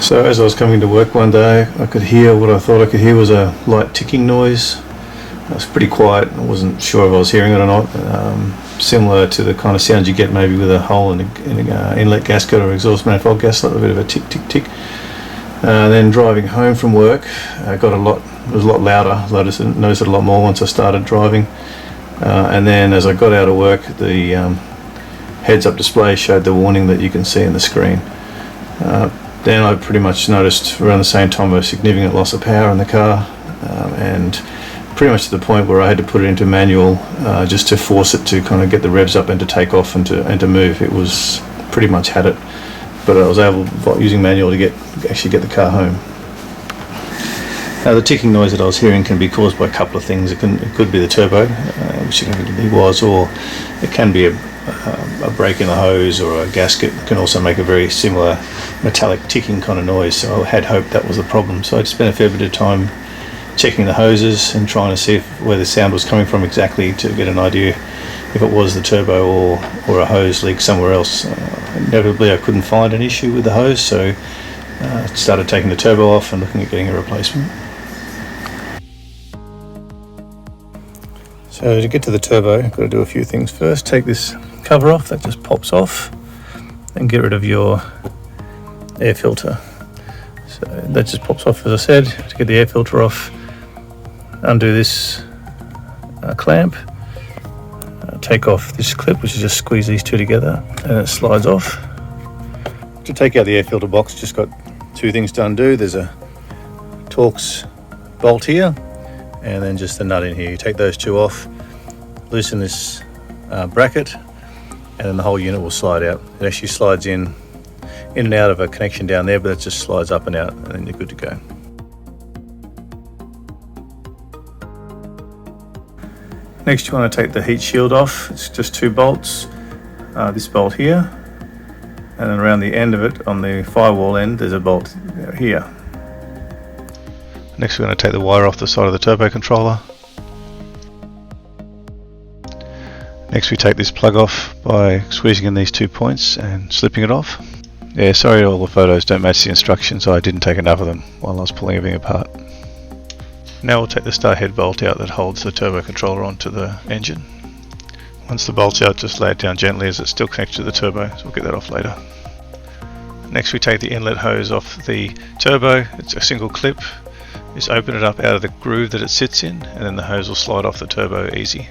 So as I was coming to work one day, I could hear what I thought I could hear was a light ticking noise. It was pretty quiet. I wasn't sure if I was hearing it or not. Similar to the kind of sound you get maybe with a hole in an inlet gasket or exhaust manifold gasket, a bit of a tick, tick, tick. Then driving home from work, it was a lot louder. I noticed it a lot more once I started driving. And then as I got out of work, the heads-up display showed the warning that you can see in the screen. Then I pretty much noticed around the same time a significant loss of power in the car, and pretty much to the point where I had to put it into manual just to force it to kind of get the revs up and to take off and to move. It was pretty much had it, but I was able, using manual, to actually get the car home. Now the ticking noise that I was hearing can be caused by a couple of things. It could be the turbo, which it was, or it can be a break in the hose or a gasket. It can also make a very similar metallic ticking kind of noise, so I had hoped that was the problem. So I spent a fair bit of time checking the hoses and trying to see where the sound was coming from exactly, to get an idea if it was the turbo or a hose leak somewhere else. Inevitably I couldn't find an issue with the hose, so I started taking the turbo off and looking at getting a replacement. So to get to the turbo, I've got to do a few things. First, take this cover off, that just pops off, and get rid of your air filter. So that just pops off, as I said. To get the air filter off, undo this clamp, take off this clip, which is just squeeze these two together, and it slides off. To take out the air filter box, just got two things to undo. There's a Torx bolt here, and then just the nut in here. You take those two off, loosen this bracket, and then the whole unit will slide out. It actually slides in and out of a connection down there, but it just slides up and out, and then you're good to go. Next, you want to take the heat shield off. It's just two bolts, this bolt here, and then around the end of it, on the firewall end, there's a bolt here. Next, we're going to take the wire off the side of the turbo controller. Next, we take this plug off by squeezing in these 2 points and slipping it off. Yeah, sorry all the photos don't match the instructions, I didn't take enough of them while I was pulling everything apart. Now we'll take the start head bolt out that holds the turbo controller onto the engine. Once the bolt's out, just lay it down gently as it's still connected to the turbo, so we'll get that off later. Next, we take the inlet hose off the turbo. It's a single clip. Just open it up out of the groove that it sits in, and then the hose will slide off the turbo easy.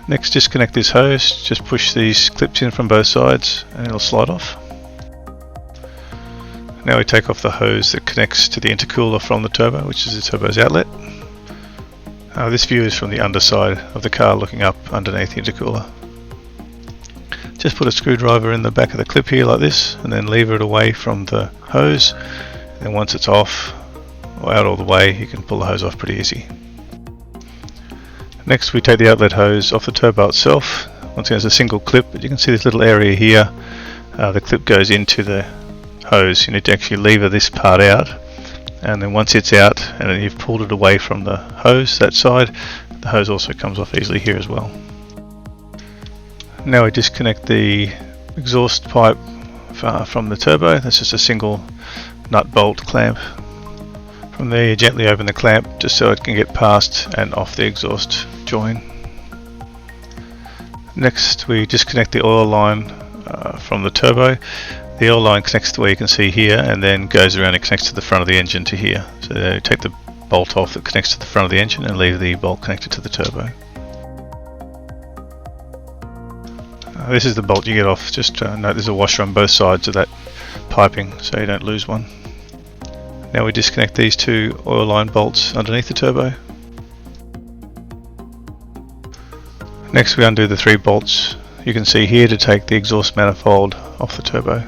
Next, disconnect this hose, just push these clips in from both sides and it'll slide off. Now we take off the hose that connects to the intercooler from the turbo, which is the turbo's outlet. This view is from the underside of the car looking up underneath the intercooler. Just put a screwdriver in the back of the clip here like this, and then lever it away from the hose, and then once it's off or out all the way, you can pull the hose off pretty easy. Next, we take the outlet hose off the turbo itself. Once again, it's a single clip, but you can see this little area here. The clip goes into the hose. You need to actually lever this part out, and then once it's out and then you've pulled it away from the hose, that side, the hose also comes off easily here as well. Now we disconnect the exhaust pipe from the turbo. That's just a single nut bolt clamp. From there, you gently open the clamp just so it can get past and off the exhaust join. Next, we disconnect the oil line from the turbo. The oil line connects to where you can see here, and then goes around and connects to the front of the engine to here. So take the bolt off that connects to the front of the engine and leave the bolt connected to the turbo. This is the bolt you get off. Just note there's a washer on both sides of that piping so you don't lose one. Now we disconnect these two oil line bolts underneath the turbo. Next, we undo the 3 bolts you can see here to take the exhaust manifold off the turbo.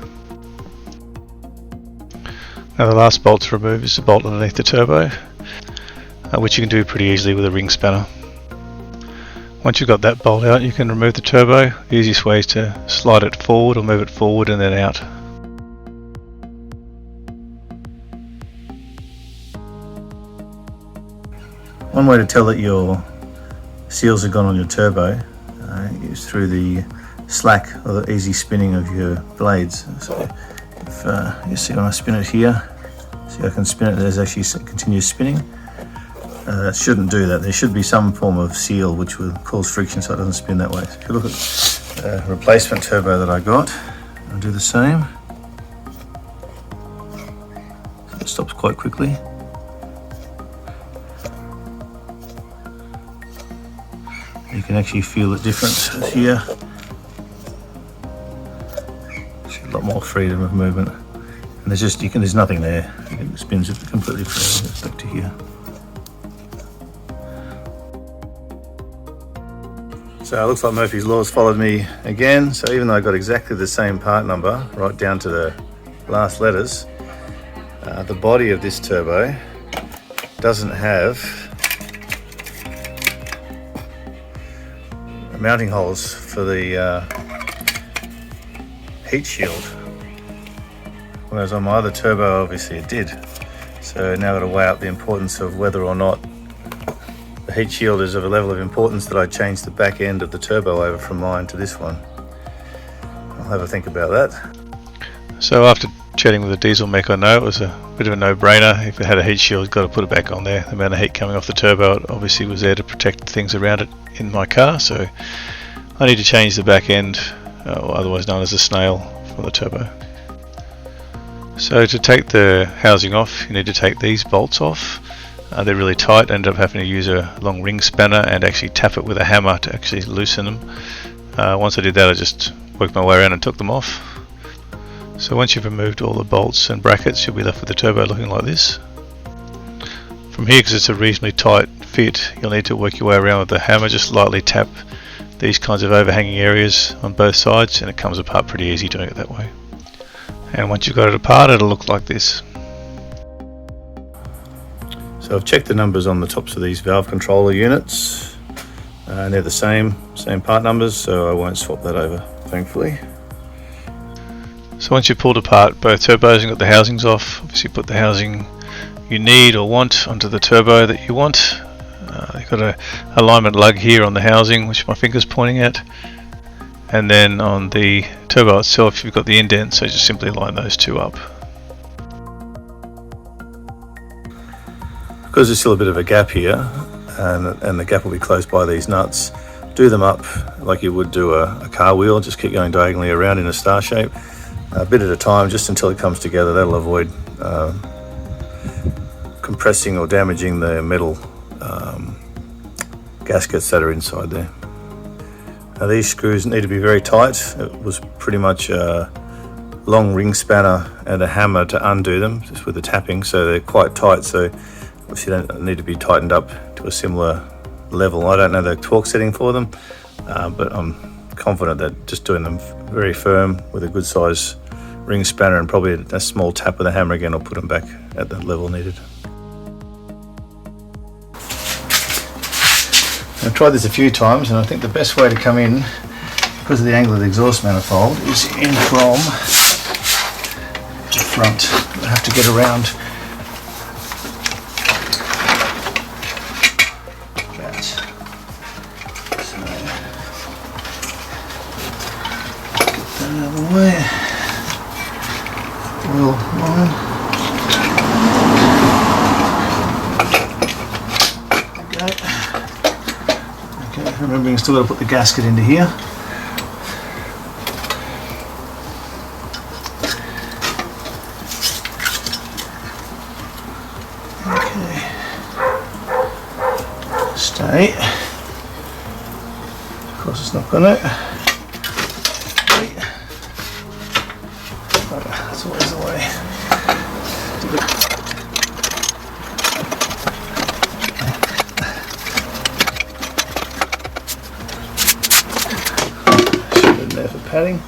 Now the last bolt to remove is the bolt underneath the turbo, which you can do pretty easily with a ring spanner. Once you've got that bolt out, you can remove the turbo. The easiest way is to slide it forward or move it forward and then out. One way to tell that your seals have gone on your turbo is through the slack or the easy spinning of your blades. So if you see when I spin it here, see I can spin it, there's actually continuous spinning. That shouldn't do that. There should be some form of seal which will cause friction so it doesn't spin that way. So if you look at the replacement turbo that I got, I'll do the same. So it stops quite quickly. You can actually feel the difference here. It's a lot more freedom of movement. And there's just, there's nothing there. It spins it completely free. It's back to here. So it looks like Murphy's Law's followed me again. So even though I got exactly the same part number, right down to the last letters, the body of this turbo doesn't have mounting holes for the heat shield. Whereas on my other turbo, obviously it did. So now I've got to weigh up the importance of whether or not the heat shield is of a level of importance that I change the back end of the turbo over from mine to this one. I'll have a think about that. So after chatting with the diesel mech, I know it was a bit of a no-brainer. If it had a heat shield, you've got to put it back on there. The amount of heat coming off the turbo, it obviously was there to protect things around it in my car, so I need to change the back end, or otherwise known as a snail, for the turbo. So to take the housing off, you need to take these bolts off. They're really tight. I ended up having to use a long ring spanner and actually tap it with a hammer to actually loosen them. Once I did that, I just worked my way around and took them off. So once you've removed all the bolts and brackets, you'll be left with the turbo looking like this. From here, because it's a reasonably tight fit, you'll need to work your way around with the hammer. Just lightly tap these kinds of overhanging areas on both sides and it comes apart pretty easy doing it that way. And once you've got it apart, it'll look like this. So I've checked the numbers on the tops of these valve controller units, and they're the same part numbers, so I won't swap that over, thankfully. So once you've pulled apart both turbos and got the housings off, obviously put the housing you need or want onto the turbo that you want. You've got a alignment lug here on the housing, which my finger's pointing at, and then on the turbo itself you've got the indent, so just simply line those two up. Because there's still a bit of a gap here, and the gap will be closed by these nuts, do them up like you would do a car wheel. Just keep going diagonally around in a star shape, a bit at a time, just until it comes together. That'll avoid compressing or damaging the metal gaskets that are inside there. Now these screws need to be very tight. It was pretty much a long ring spanner and a hammer to undo them, just with the tapping, so they're quite tight. So obviously they don't need to be tightened up to a similar level. I don't know the torque setting for them, but I'm confident that just doing them very firm with a good size ring spanner and probably a small tap with a hammer again will put them back at the level needed. I've tried this a few times, and I think the best way to come in, because of the angle of the exhaust manifold, is in from the front. I have to get around that. So, get that out of the way. Oil line. Remembering still got to put the gasket into here. Okay. Stay. Of course it's not gonna. That's always the way. There for padding.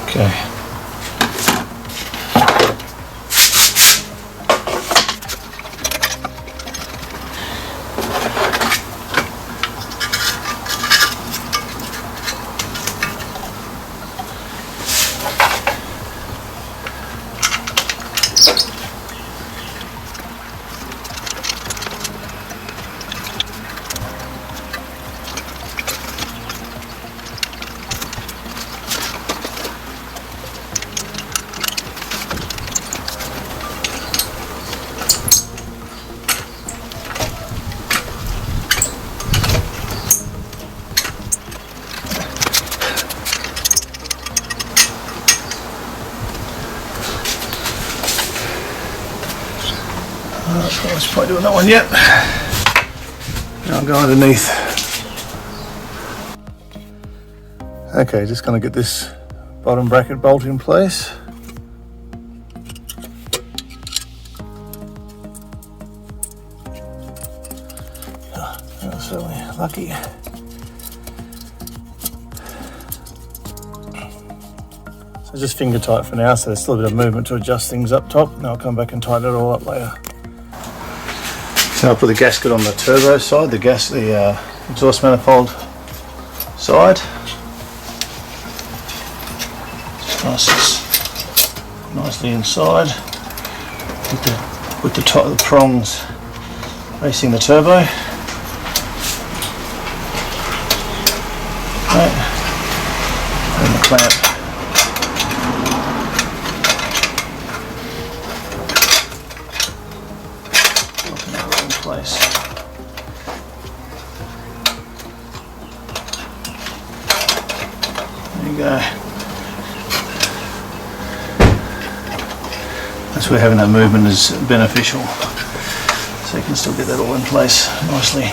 Okay. Let's probably doing that one yet. Now I'll go underneath. Okay, just going to get this bottom bracket bolt in place. Oh, certainly lucky. So just finger tight for now, so there's still a bit of movement to adjust things up top, and I'll come back and tighten it all up later. So I'll put the gasket on the turbo side, the exhaust manifold side. Nicely inside, with the prongs facing the turbo. Right. And the clamp. Locking that in place. There you go. That's where having that movement is beneficial, so you can still get that all in place nicely.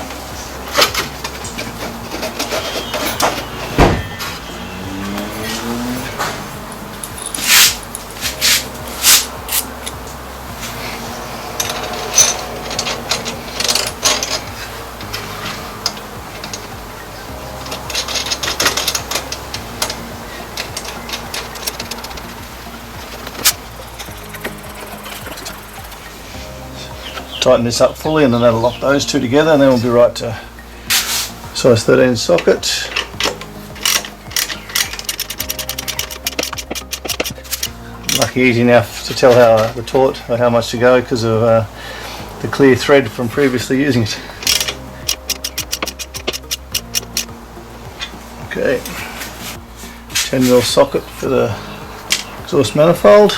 Tighten this up fully, and then that'll lock those two together, and then we'll be right to size 13 socket. Lucky easy now to tell how the taut or how much to go because of the clear thread from previously using it. Okay, 10mm socket for the exhaust manifold.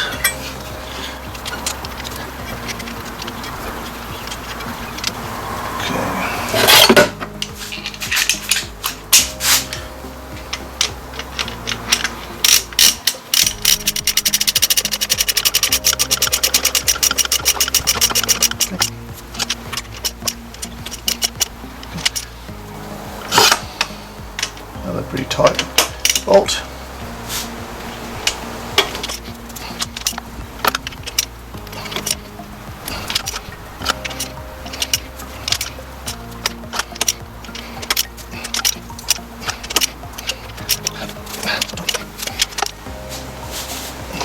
Another pretty tight bolt.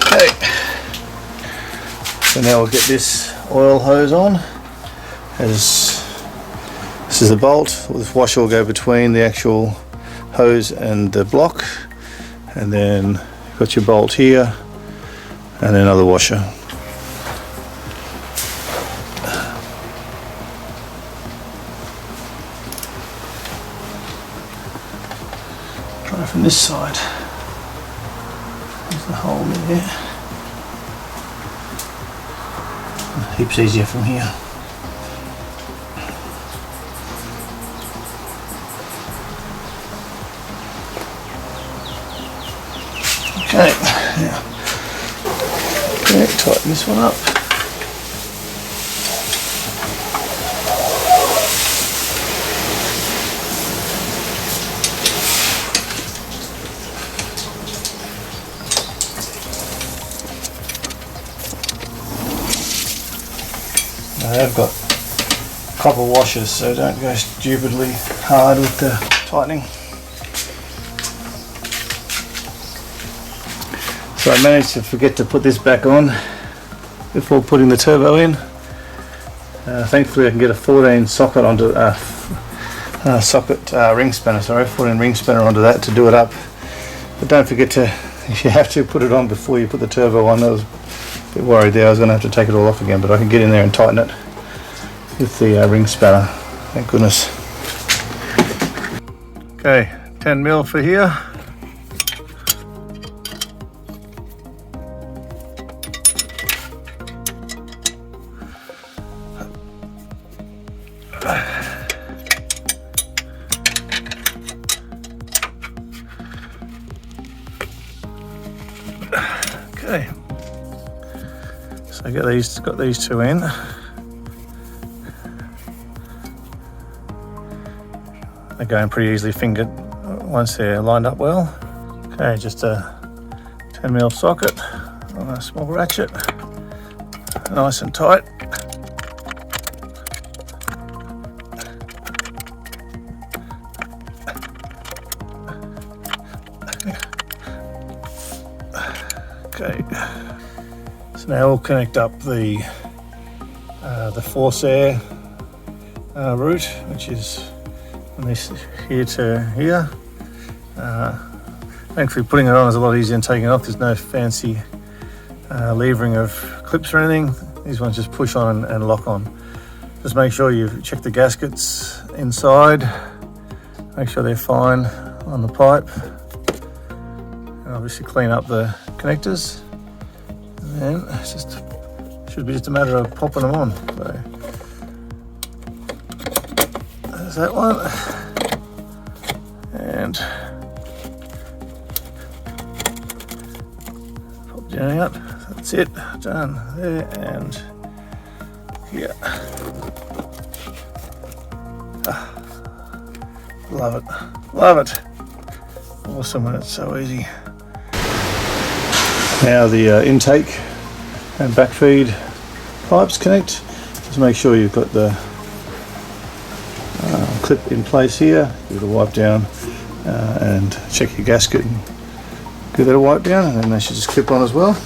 Okay, so now we'll get this oil hose on. This is the bolt. This washer will go between the actual hose and the block, and then you've got your bolt here and another washer. Try from this side. There's the hole there. Heaps easier from here. Okay, now tighten this one up. I have got copper washers, so don't go stupidly hard with the tightening. So I managed to forget to put this back on before putting the turbo in. Thankfully I can get a 14 socket onto ring spanner, 14 ring spanner onto that to do it up. But don't forget to, if you have to, put it on before you put the turbo on. I was a bit worried there I was going to have to take it all off again, but I can get in there and tighten it with the ring spanner. Thank goodness. Okay, 10mm for here. Okay, so I got these two in. They're going pretty easily fingered once they're lined up well. Okay, just a 10mm socket on a small ratchet, nice and tight. Okay, so now we'll connect up the force air route, which is from this here to here. Thankfully putting it on is a lot easier than taking it off. There's no fancy levering of clips or anything. These ones just push on and lock on. Just make sure you check the gaskets inside, make sure they're fine on the pipe, and obviously clean up the connectors, and then it's just should be just a matter of popping them on. So there's that one, and pop down out. That's it, done there and here. Love it, love it. Awesome when it's so easy. Now the intake and backfeed pipes connect. Just make sure you've got the clip in place here. Give it a wipe down and check your gasket and give it a wipe down, and then they should just clip on as well.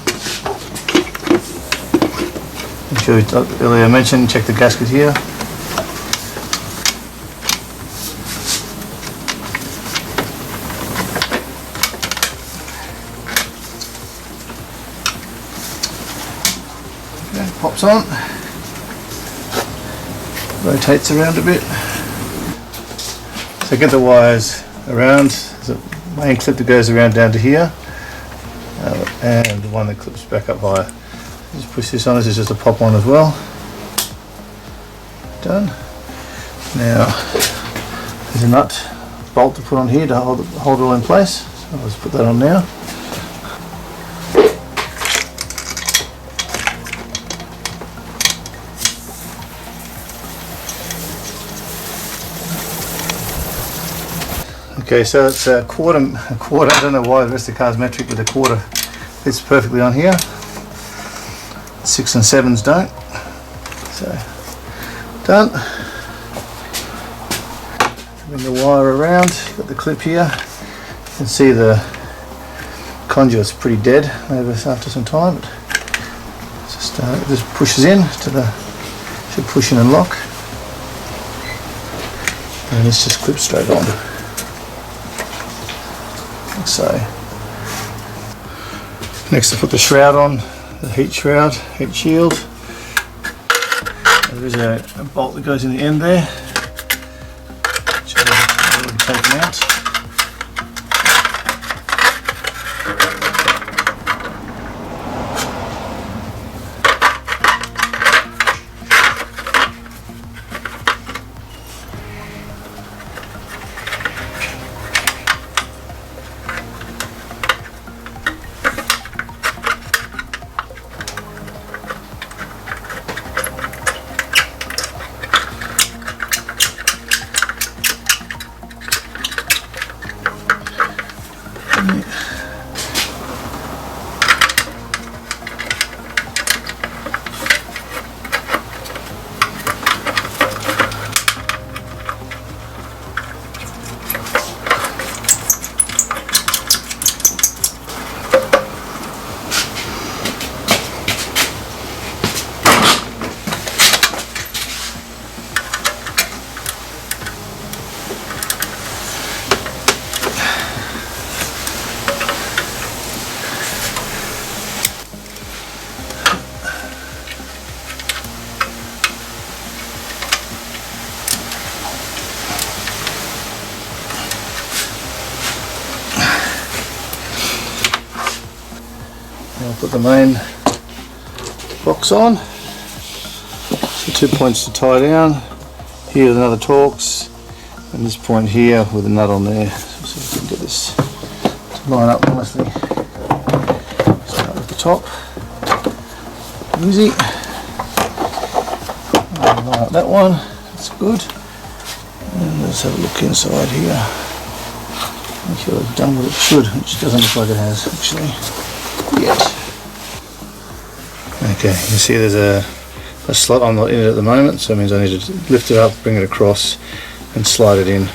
Make sure, earlier I mentioned, check the gasket here. Pops on, rotates around a bit. So get the wires around. There's a main clip that goes around down to here, and the one that clips back up higher. Just push this on. This is just a pop on as well. Done. Now there's a nut bolt to put on here to hold it all in place. So I'll just put that on now. Okay, so it's a quarter, I don't know why the rest of the car's metric, but a quarter fits perfectly on here. 6 and 7s don't. So, done. Bring the wire around, got the clip here. You can see the conduit's pretty dead after some time. But it just pushes in to should push in and lock. And this just clips straight on. So next I put the shroud on, the heat shroud, heat shield. There is a bolt that goes in the end there, which I've already taken out. I'll put the main box on. So 2 points to tie down. Here with another Torx, and this point here with a nut on there. So we can get this to line up nicely. Start with the top. Easy. And line up that one. That's good. And let's have a look inside here. Make sure it's done what it should, which doesn't look like it has actually yet. Okay, you can see there's a slot. I'm not in it at the moment, so it means I need to lift it up, bring it across and slide it in.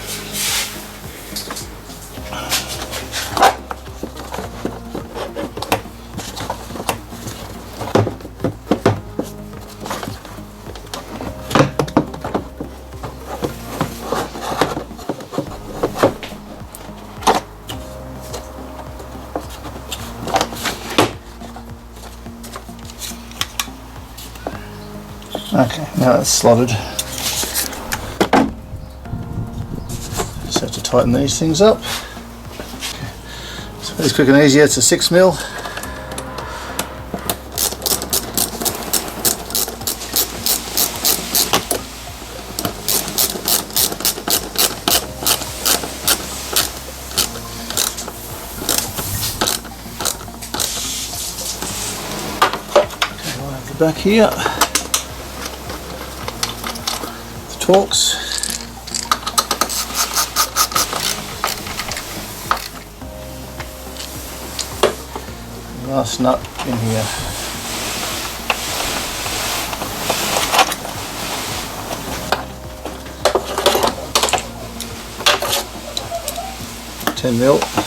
Okay, now that's slotted. Just have to tighten these things up. Okay. So it's quick and easy. It's a 6mm. Okay, I'll have the back here. Torques. Last nut in here. $10mm.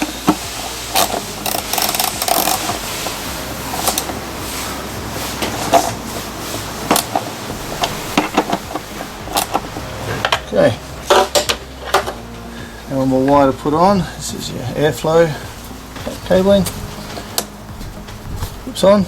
Okay, now one more wire to put on. This is your airflow cabling. Hoops on.